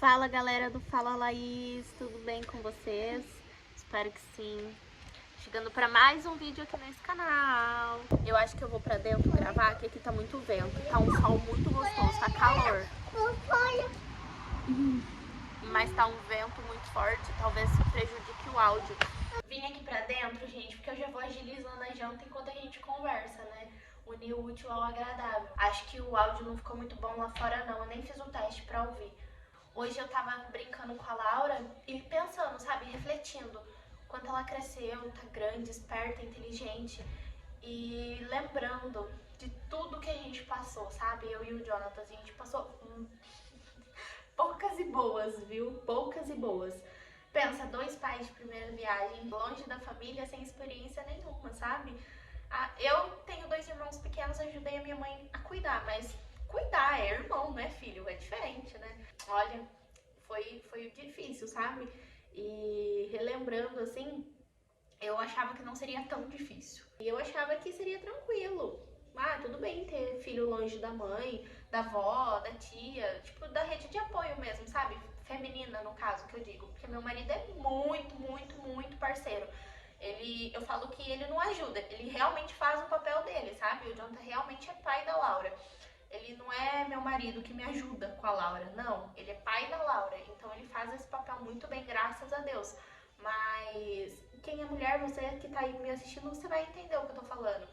Fala galera do Fala Laís, tudo bem com vocês? Espero que sim. Chegando para mais um vídeo aqui nesse canal. Eu acho que eu vou para dentro gravar, que aqui tá muito vento, tá um sol muito gostoso, tá calor. Mas tá um vento muito forte, talvez prejudique o áudio. Vim aqui pra dentro, gente, porque eu já vou agilizando a janta enquanto a gente conversa, né? Unir o útil ao agradável. Acho que o áudio não ficou muito bom lá fora não, eu nem fiz o teste pra ouvir. Hoje eu tava brincando com a Laura e pensando, sabe, refletindo. Quanto ela cresceu, tá grande, esperta, inteligente. E lembrando de tudo que a gente passou, sabe? Eu e o Jonathan, a gente passou poucas e boas, viu? Poucas e boas. Pensa, 2 pais de primeira viagem, longe da família, sem experiência nenhuma, sabe? Eu tenho 2 irmãos pequenos, ajudei a minha mãe a cuidar, mas cuidar é irmão, não é filho, é diferente, né? Olha, foi difícil, sabe? E relembrando, assim, eu achava que não seria tão difícil. E eu achava que seria tranquilo. Tudo bem ter filho longe da mãe, da avó, da tia, tipo, da rede de apoio mesmo, sabe? Feminina, no caso, que eu digo. Porque meu marido é muito parceiro. Eu falo que ele não ajuda, ele realmente faz o papel dele, sabe? O Jonathan realmente é pai da Laura. Ele não é meu marido que me ajuda com a Laura, não. Ele é pai da Laura, então ele faz esse papel muito bem, graças a Deus. Mas quem é mulher, você que tá aí me assistindo, você vai entender o que eu tô falando.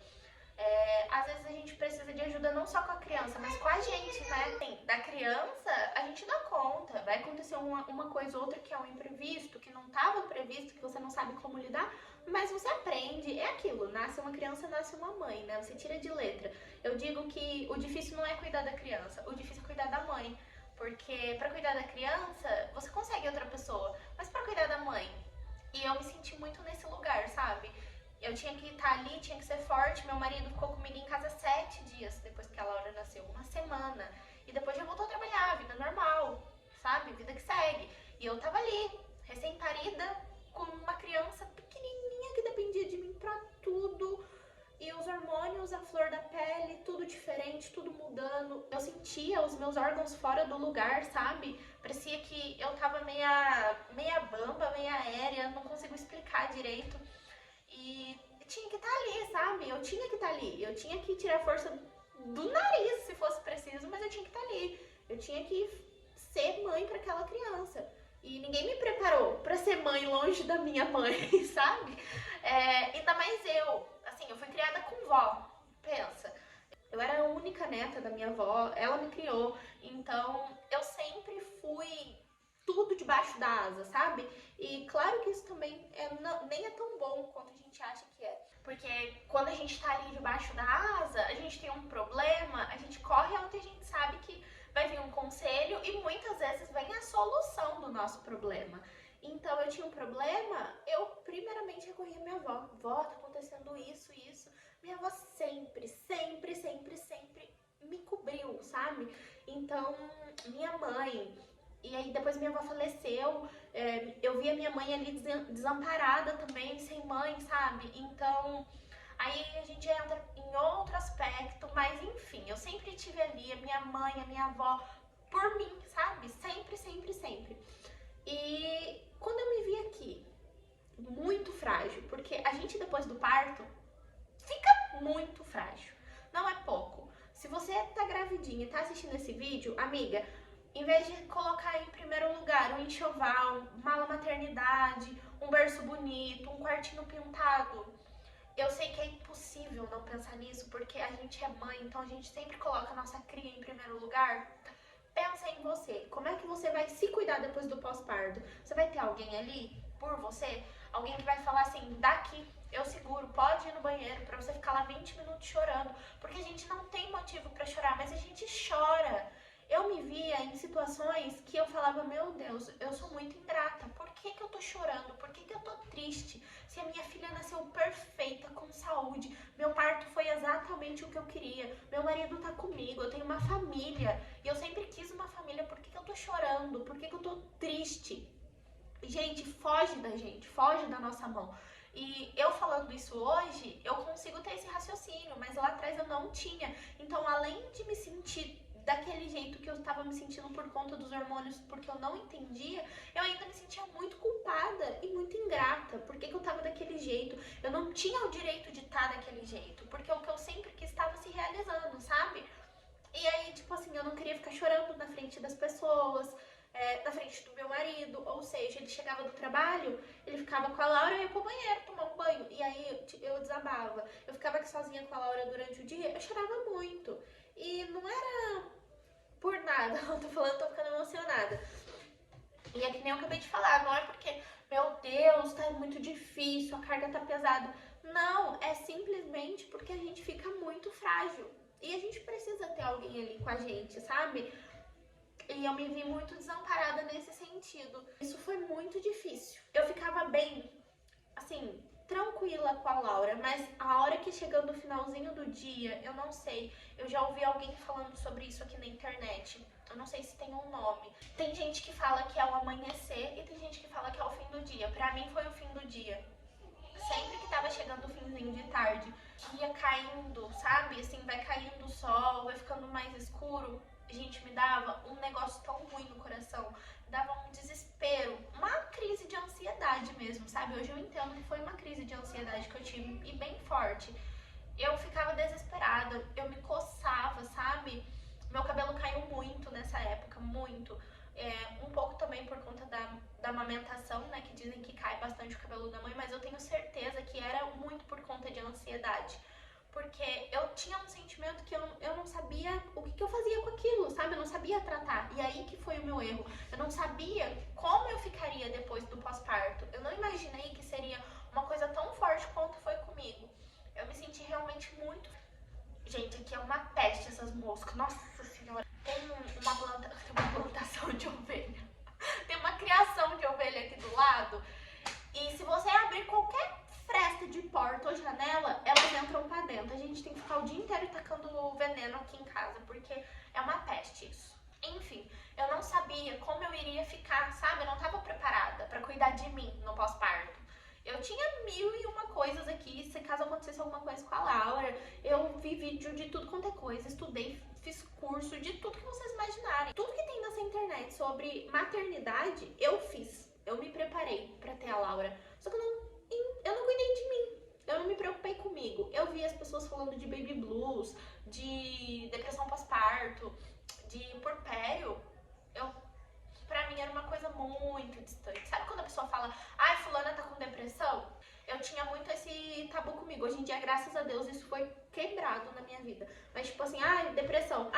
Às vezes a gente precisa de ajuda não só com a criança, mas com a gente, né? Assim, da criança, a gente dá conta. Vai acontecer uma coisa ou outra que é um imprevisto, que não estava previsto, que você não sabe como lidar, mas você aprende. É aquilo, nasce uma criança, nasce uma mãe, né? Você tira de letra. Eu digo que o difícil não é cuidar da criança, o difícil é cuidar da mãe. Porque pra cuidar da criança, você consegue outra pessoa, mas pra cuidar da mãe, e eu me senti muito nesse lugar, sabe? Eu tinha que estar ali, tinha que ser forte. Meu marido ficou comigo em casa 7 dias depois que a Laura nasceu, 1 semana. E depois já voltou a trabalhar, vida normal, sabe? Vida que segue. E eu tava ali, recém-parida, com uma criança pequenininha que dependia de mim pra tudo. E os hormônios, a flor da pele, tudo diferente, tudo mudando. Eu sentia os meus órgãos fora do lugar, sabe? Parecia que eu tava meia bamba, meia aérea, não consigo explicar direito. E tinha que estar ali, sabe? Eu tinha que estar ali. Eu tinha que tirar força do nariz, se fosse preciso, mas eu tinha que estar ali. Eu tinha que ser mãe para aquela criança. E ninguém me preparou para ser mãe longe da minha mãe, sabe? Ainda mais eu. Assim, eu fui criada com vó. Pensa. Eu era a única neta da minha avó, ela me criou. Então, eu sempre fui tudo debaixo da asa, sabe? E claro que isso também nem é tão bom quanto a gente acha que é. Porque quando a gente tá ali debaixo da asa, a gente tem um problema, a gente corre onde a gente sabe que vai vir um conselho e muitas vezes vem a solução do nosso problema. Então eu tinha um problema, eu primeiramente recorri à minha avó. Vó, tá acontecendo isso. Minha avó sempre me cobriu, sabe? Então, minha mãe. E aí depois minha avó faleceu, eu vi a minha mãe ali desamparada também, sem mãe, sabe? Então, aí a gente entra em outro aspecto, mas enfim, eu sempre tive ali a minha mãe, a minha avó, por mim, sabe? Sempre. E quando eu me vi aqui, muito frágil, porque a gente depois do parto fica muito frágil, não é pouco. Se você tá gravidinha e tá assistindo esse vídeo, amiga, em vez de colocar em primeiro lugar um enxoval, mala maternidade, um berço bonito, um quartinho pintado, eu sei que é impossível não pensar nisso, porque a gente é mãe, então a gente sempre coloca a nossa cria em primeiro lugar. Pensa em você, como é que você vai se cuidar depois do pós-parto? Você vai ter alguém ali por você? Alguém que vai falar assim, daqui, eu seguro, pode ir no banheiro, pra você ficar lá 20 minutos chorando, porque a gente não tem motivo pra chorar, mas a gente chora. Eu me via em situações que eu falava, meu Deus, eu sou muito ingrata, por que eu tô chorando? Por que eu tô triste? Se a minha filha nasceu perfeita, com saúde, meu parto foi exatamente o que eu queria, meu marido tá comigo, eu tenho uma família, e eu sempre quis uma família, por que eu tô chorando? Por que eu tô triste? Gente, foge da nossa mão. E eu falando isso hoje, eu consigo ter esse raciocínio, mas lá atrás eu não tinha. Então, além de me sentir daquele jeito que eu tava me sentindo por conta dos hormônios, porque eu não entendia, eu ainda me sentia muito culpada e muito ingrata. Por que eu tava daquele jeito? Eu não tinha o direito de estar daquele jeito, porque o que eu sempre quis estava se realizando, sabe? E aí, tipo assim, eu não queria ficar chorando na frente das pessoas, na frente do meu marido, ou seja, ele chegava do trabalho, ele ficava com a Laura, eu ia pro banheiro tomar um banho, e aí eu desabava. Eu ficava aqui sozinha com a Laura durante o dia, eu chorava muito. E não era por nada, eu tô falando, tô ficando emocionada. E é que nem eu acabei de falar, não é porque, meu Deus, tá muito difícil, a carga tá pesada. Não, é simplesmente porque a gente fica muito frágil. E a gente precisa ter alguém ali com a gente, sabe? E eu me vi muito desamparada nesse sentido. Isso foi muito difícil. Eu ficava bem, assim, tranquila com a Laura, mas a hora que chegando no finalzinho do dia, eu não sei, eu já ouvi alguém falando sobre isso aqui na internet. Eu não sei se tem um nome. Tem gente que fala que é o amanhecer e tem gente que fala que é o fim do dia. Pra mim foi o fim do dia. Sempre que tava chegando o finzinho de tarde, ia caindo, sabe? Assim, vai caindo o sol, vai ficando mais escuro. Gente, me dava um negócio tão ruim no coração, me dava um desespero, uma crise de ansiedade mesmo, sabe? Hoje eu entendo que foi uma crise de ansiedade que eu tive e bem forte. Eu ficava desesperada, eu me coçava, sabe? Meu cabelo caiu muito nessa época, muito. Um pouco também por conta da amamentação, né? Que dizem que cai bastante o cabelo da mãe, mas eu tenho certeza que era muito por conta de ansiedade. Porque eu tinha um sentimento que eu não sabia o que eu fazia com aquilo, sabe? Eu não sabia tratar. E aí que foi o meu erro. Eu não sabia como eu ficaria depois do pós-parto. Eu não imaginei que seria uma coisa tão forte quanto foi comigo. Eu me senti realmente muito... Gente, aqui é uma peste essas moscas. Nossa Senhora. Tem uma plantação de ovelha. Tem uma criação de ovelha aqui do lado. E se você abrir qualquer fresta de porta ou janela, elas entram pra dentro. A gente tem que ficar o dia inteiro tacando veneno aqui em casa, porque é uma peste isso. Enfim, eu não sabia como eu iria ficar, sabe? Eu não tava preparada pra cuidar de mim no pós-parto. Eu tinha 1001 coisas aqui, se caso acontecesse alguma coisa com a Laura, eu vi vídeo de tudo quanto é coisa, estudei, fiz curso de tudo que vocês imaginarem. Tudo que tem nessa internet sobre maternidade, eu fiz. Eu me preparei pra ter a Laura. Só que eu não cuidei de mim. Eu não me preocupei comigo. Eu vi as pessoas falando de baby blues, de depressão pós-parto, de puerpério. Pra mim era uma coisa muito distante. Sabe quando a pessoa fala, ai, fulana tá com depressão? Eu tinha muito esse tabu comigo. Hoje em dia, graças a Deus, isso foi quebrado na minha vida. Mas tipo assim, depressão.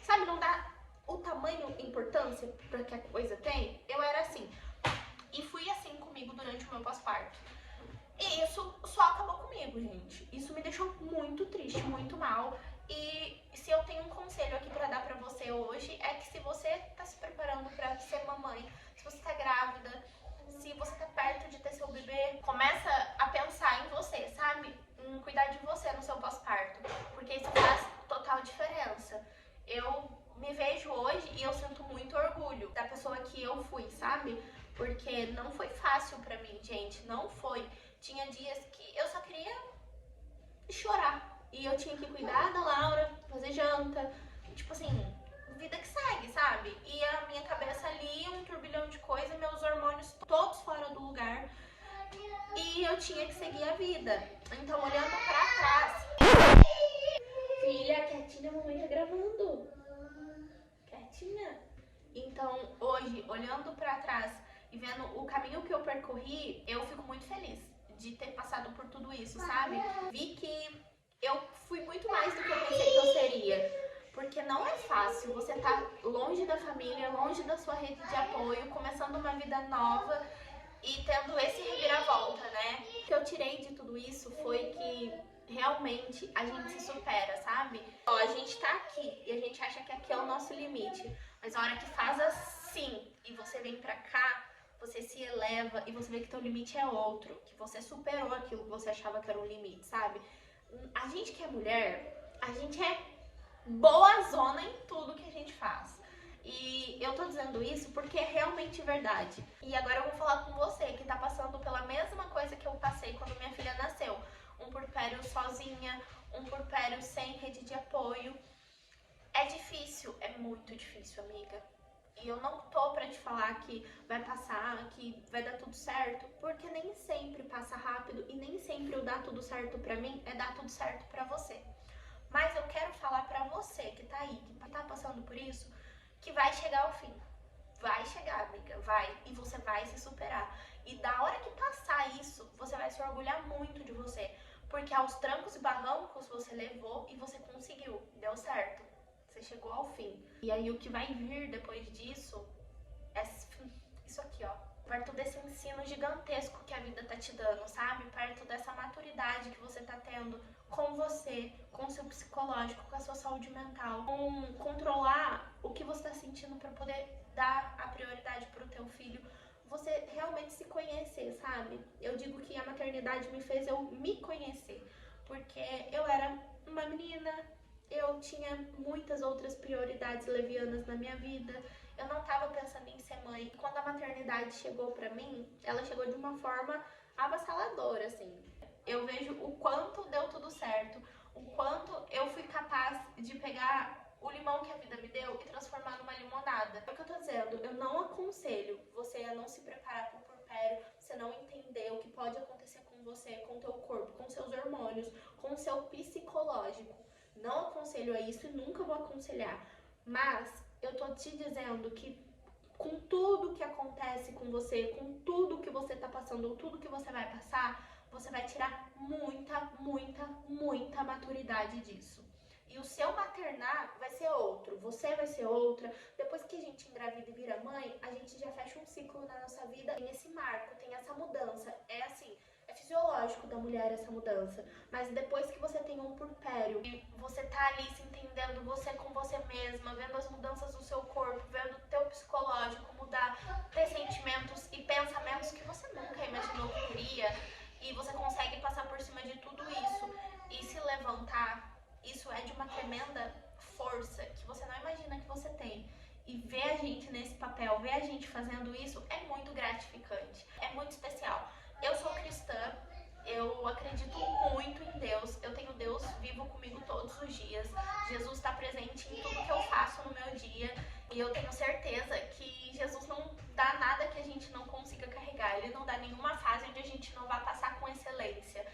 Sabe, não dá o tamanho e importância pra que a coisa tem? Eu era assim. E fui assim comigo durante o meu pós-parto. E isso só acabou comigo, gente. Isso me deixou muito triste, muito mal. E se eu tenho um conselho aqui pra dar pra você hoje, é que se você tá se preparando pra ser mamãe, se você tá grávida, se você tá perto de ter seu bebê, começa a pensar em você, sabe? Em cuidar de você no seu pós-parto. Porque isso faz total diferença. Eu me vejo hoje e eu sinto muito orgulho da pessoa que eu fui, sabe? Porque não foi fácil pra mim, gente, não foi. Tinha dias que eu só queria chorar. E eu tinha que cuidar da Laura, fazer janta, tipo assim, vida que segue, sabe? E a minha cabeça ali, um turbilhão de coisa, meus hormônios todos fora do lugar. E eu tinha que seguir a vida. Então, olhando pra trás... Filha, quietinha, a mamãe tá gravando. Quietinha. Então, hoje, olhando pra trás e vendo o caminho que eu percorri, eu fico muito feliz de ter passado por tudo isso, sabe? Vi que eu fui muito mais do que eu pensei que eu seria. Porque não é fácil você tá longe da família, longe da sua rede de apoio, começando uma vida nova e tendo esse reviravolta, né? O que eu tirei de tudo isso foi que realmente a gente se supera, sabe? Ó, a gente tá aqui e a gente acha que aqui é o nosso limite. Mas a hora que faz assim e você vem pra cá, você se eleva e você vê que teu limite é outro, que você superou aquilo que você achava que era um limite, sabe? A gente que é mulher, a gente é boazona em tudo que a gente faz. E eu tô dizendo isso porque é realmente verdade. E agora eu vou falar com você que tá passando pela mesma coisa que eu passei quando minha filha nasceu. Um puerpério sozinha, um puerpério sem rede de apoio. É difícil, é muito difícil, amiga. E eu não tô pra te falar que vai passar, que vai dar tudo certo, porque nem sempre passa rápido e nem sempre o dar tudo certo pra mim é dar tudo certo pra você. Mas eu quero falar pra você que tá aí, que tá passando por isso, que vai chegar ao fim. Vai chegar, amiga, vai. E você vai se superar. E da hora que passar isso, você vai se orgulhar muito de você. Porque aos trancos e barrancos você levou e você conseguiu. Deu certo. Você chegou ao fim. E aí o que vai vir depois disso é isso aqui, ó. Perto desse ensino gigantesco que a vida tá te dando, sabe? Perto dessa maturidade que você tá tendo com você, com o seu psicológico, com a sua saúde mental, com controlar o que você tá sentindo pra poder dar a prioridade pro teu filho. Você realmente se conhecer, sabe? Eu digo que a maternidade me fez eu me conhecer, porque eu era uma menina, eu tinha muitas outras prioridades levianas na minha vida, eu não estava pensando em ser mãe. Quando a maternidade chegou pra mim, ela chegou de uma forma avassaladora, assim. Eu vejo o quanto deu tudo certo, o quanto eu fui capaz de pegar o limão que a vida me deu e transformar numa limonada. É o que eu tô dizendo, eu não aconselho você a não se preparar pro puerpério, você não entender o que pode acontecer com você, com o teu corpo, com seus hormônios, com o seu psicológico. Não aconselho a isso e nunca vou aconselhar. Mas eu tô te dizendo que com tudo que acontece com você, com tudo que você tá passando, ou tudo que você vai passar, você vai tirar muita, muita, muita maturidade disso. E o seu maternar vai ser outro, você vai ser outra. Depois que a gente engravida e vira mãe, a gente já fecha um ciclo na nossa vida. Tem esse marco, tem essa mudança. É assim, é fisiológico da mulher essa mudança. Mas depois que você tem um puerpério e você tá ali se entendendo você com você mesma, vendo as mudanças do seu corpo, vendo o teu psicológico mudar, ter sentimentos e pensamentos que você nunca imaginou que teria, e você consegue passar por cima de tudo isso e se levantar, isso é de uma tremenda força que você não imagina que você tem. E ver a gente nesse papel, ver a gente fazendo isso é muito gratificante, é muito especial. Eu sou cristã, eu acredito muito em Deus, eu tenho Deus vivo comigo todos os dias. Jesus está presente em tudo que eu faço no meu dia e eu tenho certeza que Jesus não dá nada que a gente não consiga carregar, Ele não dá nenhuma fase onde a gente não vai passar com excelência.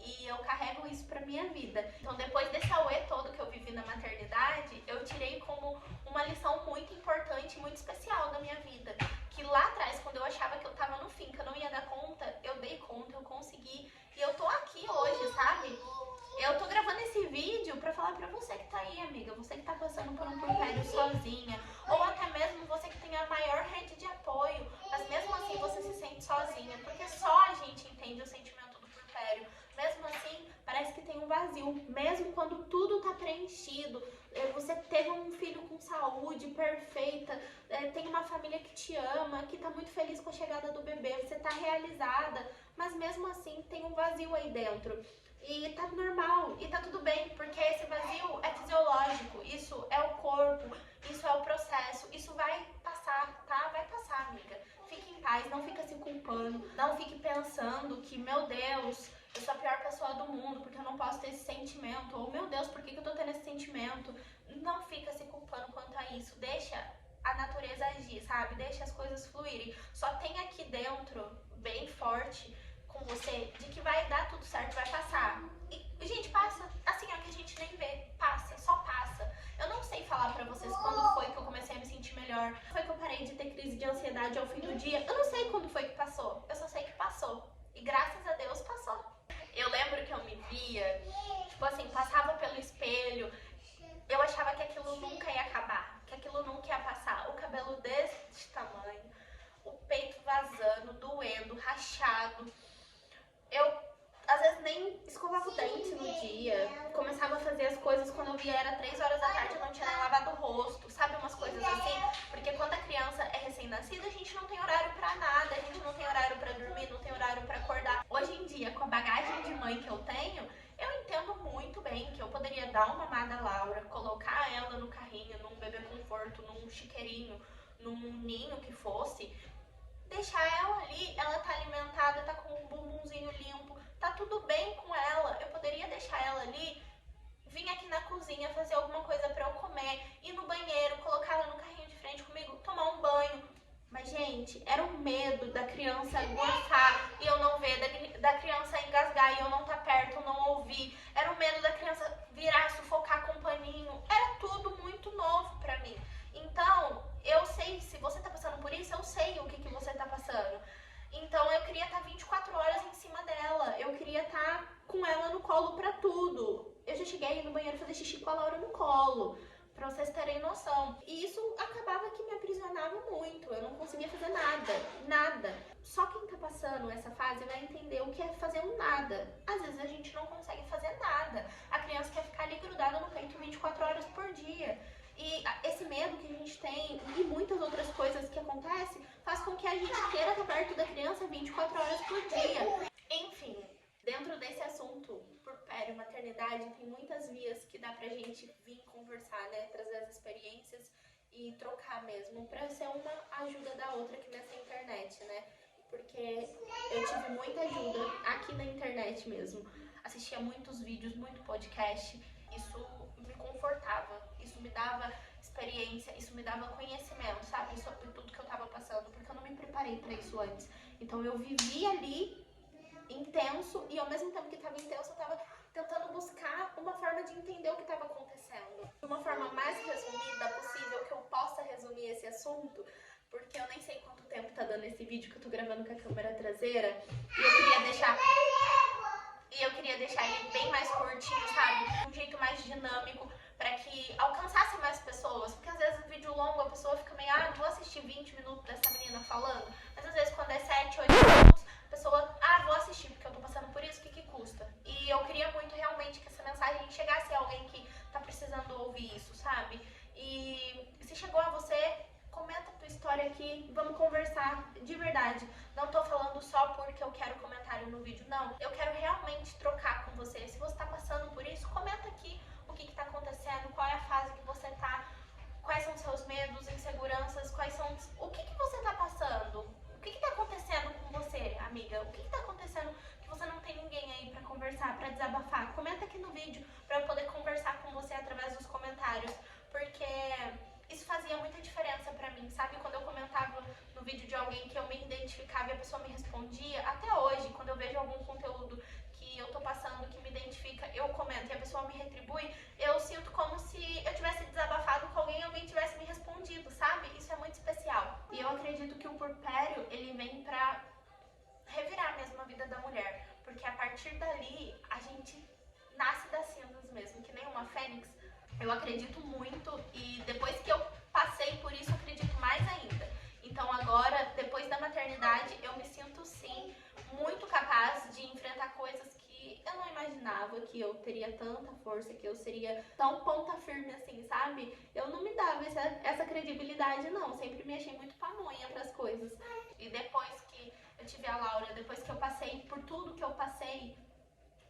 E eu carrego isso pra minha vida. Então, depois desse auê todo que eu vivi na maternidade, eu tirei como uma lição muito importante, muito especial da minha vida. Que lá atrás, quando eu achava que eu tava no fim, que eu não ia dar conta, eu dei conta, eu consegui. E eu tô aqui hoje, sabe? Eu tô gravando esse vídeo pra falar pra você que tá aí, amiga. Você que tá passando por um puerpério sozinha. Ou até mesmo você que tem a maior rede de apoio. Mas mesmo assim você se sente sozinha. Porque só a gente entende o sentimento do puerpério. Mesmo assim, parece que tem um vazio. Mesmo quando tudo tá preenchido, você teve um filho com saúde perfeita, tem uma família que te ama, que tá muito feliz com a chegada do bebê, você tá realizada, mas mesmo assim tem um vazio aí dentro. E tá normal, e tá tudo bem, porque esse vazio é fisiológico, isso é o corpo, isso é o processo, isso vai passar, tá? Vai passar, amiga. Fique em paz, não fica se culpando, não fique pensando que, meu Deus, eu sou a pior pessoa do mundo porque eu não posso ter esse sentimento, ou meu Deus, por que eu tô tendo esse sentimento? Não fica se culpando quanto a isso, deixa a natureza agir, sabe? Deixa as coisas fluírem. Só tem aqui dentro, bem forte, com você, de que vai dar tudo certo, vai passar. E, gente, passa, assim, é que a gente nem vê, passa, só passa. Eu não sei falar pra vocês quando foi que eu comecei a me sentir melhor, foi que eu parei de ter crise de ansiedade ao fim do dia, eu não sei quando foi que passou, eu só sei que passou. E graças a Deus passou. Eu lembro que eu me via, tipo assim, passava pelo espelho, eu achava que aquilo nunca ia acabar, que aquilo nunca ia passar. O cabelo desse tamanho, o peito vazando, doendo, rachado. Eu, às vezes, nem escovava o dente no dia. Começava a fazer as coisas quando eu via, era 3 horas da tarde, eu não tinha nem lavado o rosto. Sabe, umas coisas assim? Porque quando a criança é recém-nascida, a gente não tem horário pra nada. A gente não tem horário pra dormir, não tem horário pra acordar. Hoje em dia, com a bagagem de mãe que eu tenho, eu entendo muito bem que eu poderia dar uma mamada à Laura, colocar ela no carrinho, num bebê conforto, num chiqueirinho, num ninho que fosse, deixar ela ali, ela tá alimentada, tá com o bumbumzinho limpo, tá tudo bem com ela. Eu poderia deixar ela ali, vir aqui na cozinha fazer alguma coisa pra eu comer. fazer xixi com a Laura no colo, pra vocês terem noção. E isso acabava que me aprisionava muito, eu não conseguia fazer nada. Só quem tá passando essa fase vai entender o que é fazer um nada. Às vezes a gente não consegue fazer nada. A criança quer ficar ali grudada no peito 24 horas por dia. E esse medo que a gente tem e muitas outras coisas que acontecem faz com que a gente queira estar perto da criança 24 horas por dia. Enfim, dentro desse assunto, puerpério, maternidade, tem muitas vias que dá pra gente vir conversar, né? Trazer as experiências e trocar mesmo, pra ser uma ajuda da outra aqui nessa internet, né? Porque eu tive muita ajuda aqui na internet mesmo. Assistia muitos vídeos, muito podcast. Isso me confortava, isso me dava experiência, isso me dava conhecimento, sabe? Sobre tudo que eu tava passando, porque eu não me preparei pra isso antes. Então eu vivi ali intenso e ao mesmo tempo que estava intenso eu estava tentando buscar uma forma de entender o que estava acontecendo. De uma forma mais resumida possível que eu possa resumir esse assunto, porque eu nem sei quanto tempo tá dando esse vídeo que eu tô gravando com a câmera traseira e eu queria deixar ele bem mais curtinho, sabe? Um jeito mais dinâmico para que alcançasse mais pessoas, porque às vezes o vídeo longo a pessoa fica meio, vou assistir 20 minutos dessa menina falando, mas às vezes quando é 7, 8 minutos a pessoa, vou assistir porque eu tô passando por isso, o que custa? E eu queria muito realmente que essa mensagem chegasse a alguém que tá precisando ouvir isso, sabe? E se chegou a você, comenta a tua história aqui, vamos conversar de verdade. Não tô falando só porque eu quero comentário no vídeo, não. Eu quero realmente trocar com você. Se você tá passando por isso, comenta aqui o que tá acontecendo, qual é a fase que você tá, quais são seus medos, inseguranças, o que você tá passando? O que tá acontecendo com você, amiga? O que tá acontecendo que você não tem ninguém aí pra conversar, pra desabafar? Comenta aqui no vídeo pra eu poder conversar com você através dos comentários, porque isso fazia muita diferença pra mim, sabe? Quando eu comentava no vídeo de alguém que eu me identificava e a pessoa me respondia, até hoje, quando eu vejo algum conteúdo que eu tô passando, que me identifica, eu comento e a pessoa me retribui, eu sinto como se eu tivesse desabafado com alguém e alguém tivesse me respondido, sabe? Isso é muito especial. E eu acredito que o puerpério, ele vem pra revirar mesmo a vida da mulher, porque a partir dali, a gente nasce das cinzas mesmo, que nem uma fênix. Eu acredito muito e depois que eu passei por isso, eu acredito mais ainda. Então agora, depois da maternidade, eu me sinto sim muito capaz de enfrentar coisas que eu não imaginava que eu teria tanta força, que eu seria tão ponta firme assim, sabe? Eu não me dava essa credibilidade não, sempre me achei muito pamonha pras coisas. E depois que eu tive a Laura, depois que eu passei por tudo que eu passei,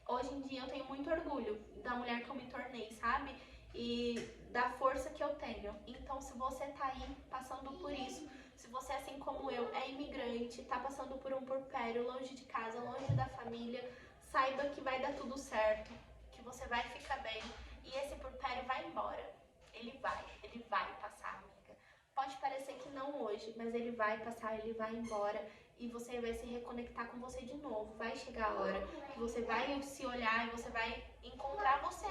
hoje em dia eu tenho muito orgulho da mulher que eu me tornei, sabe? E da força que eu tenho. Então, se você tá aí passando por isso, se você, assim como eu, é imigrante, tá passando por um puerpério, longe de casa, longe da família, saiba que vai dar tudo certo, que você vai ficar bem e esse puerpério vai embora. Ele vai passar, amiga. Pode parecer que não hoje, mas ele vai passar, ele vai embora e você vai se reconectar com você de novo. Vai chegar a hora que você vai se olhar e você vai encontrar você.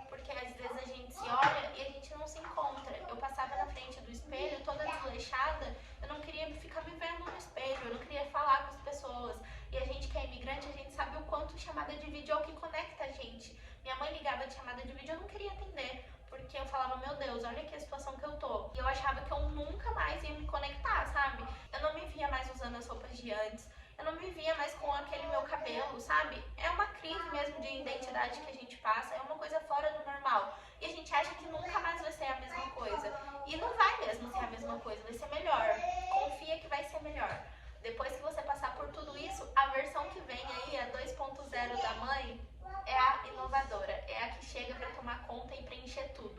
Porque às vezes a gente se olha e a gente não se encontra. Eu passava na frente do espelho toda desleixada, eu não queria ficar me vendo no espelho, eu não queria falar com as pessoas. E a gente que é imigrante, a gente sabe o quanto chamada de vídeo é o que conecta a gente. Minha mãe ligava de chamada de vídeo, eu não queria atender, porque eu falava, meu Deus, olha aqui a situação que eu tô. E eu achava que eu nunca mais ia me conectar, sabe? Eu não me via mais usando as roupas de antes. Eu não me via mais com aquele meu cabelo, sabe? É uma crise mesmo de identidade que a gente passa, é uma coisa fora do normal. E a gente acha que nunca mais vai ser a mesma coisa. E não vai mesmo ser a mesma coisa, vai ser melhor. Confia que vai ser melhor. Depois que você passar por tudo isso, a versão que vem aí, a 2.0 da mãe, é a inovadora. É a que chega pra tomar conta e preencher tudo.